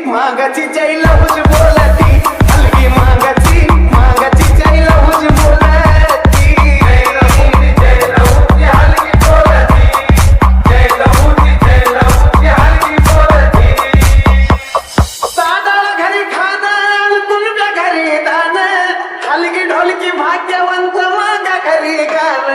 मागाची जय लहुज बोलती हलगी मागाची जय लहुज बोलती जय लहुजी हलगी बोलती जय लहुजी हलगी बोलती सादळ घरी खादान तुमच्या घरी दान हलगी ढोलकी भाग्यवंत मागा घरी गाण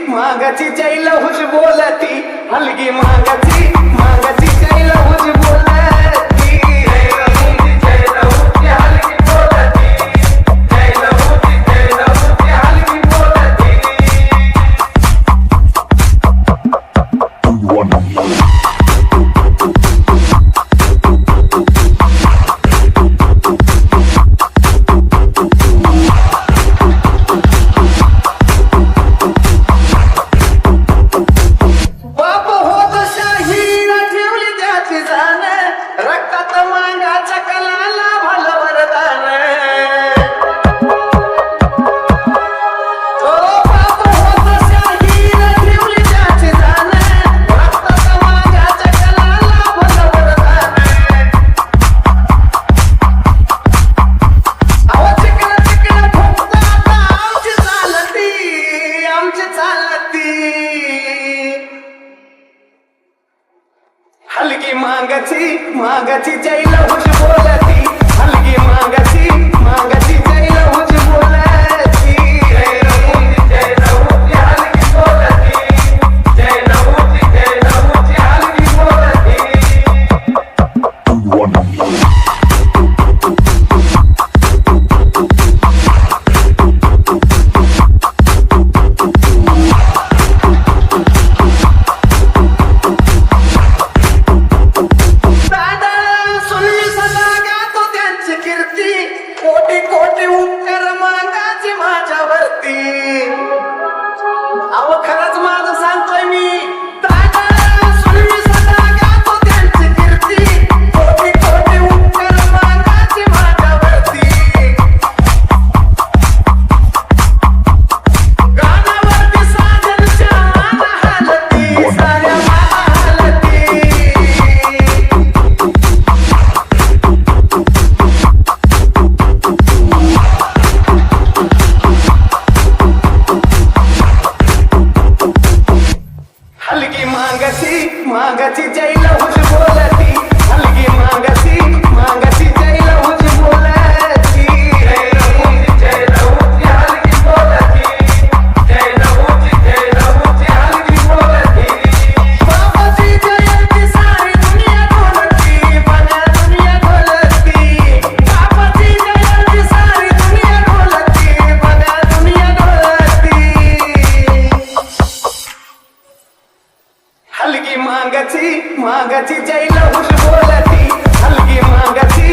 मागाची जय लहुज बोलती हलगी मागाची जय लहुज बोलती जय लहुजी हलगी बोलती जय लहुजी हलगी बोलती हलगी मागाची जय लहुज बोलती हलगी मागाची जय लहुज बोलती जय लहुजी हलगी बोलती जय लहुजी हलगी बोलती कोटी कोटी उपकार मागाची माझ्यावरती अहो खरंच माझं सांगतोय मी दादा सुनवी सदा गातो त्यांची कीर्ती कोटी कोटी उपकार मागाची माझ्यावरती गाण्यावरती साजनच्या माना हालती साऱ्या माना हालती मागाची जय लहुज बोलती हलगी मागाची जय लहुज बोलती जय लहुजी हलगी बोलती जय लहुजी हलगी बोलती बाबाची जयंती सारी दुनिया ढोलती बन्या दुनिया ढोलती बाबाची जयंती सारी दुनिया ढोलती बन्या दुनिया ढोलती हलगी मागाची जय लहुज बोलती हलगी मागाची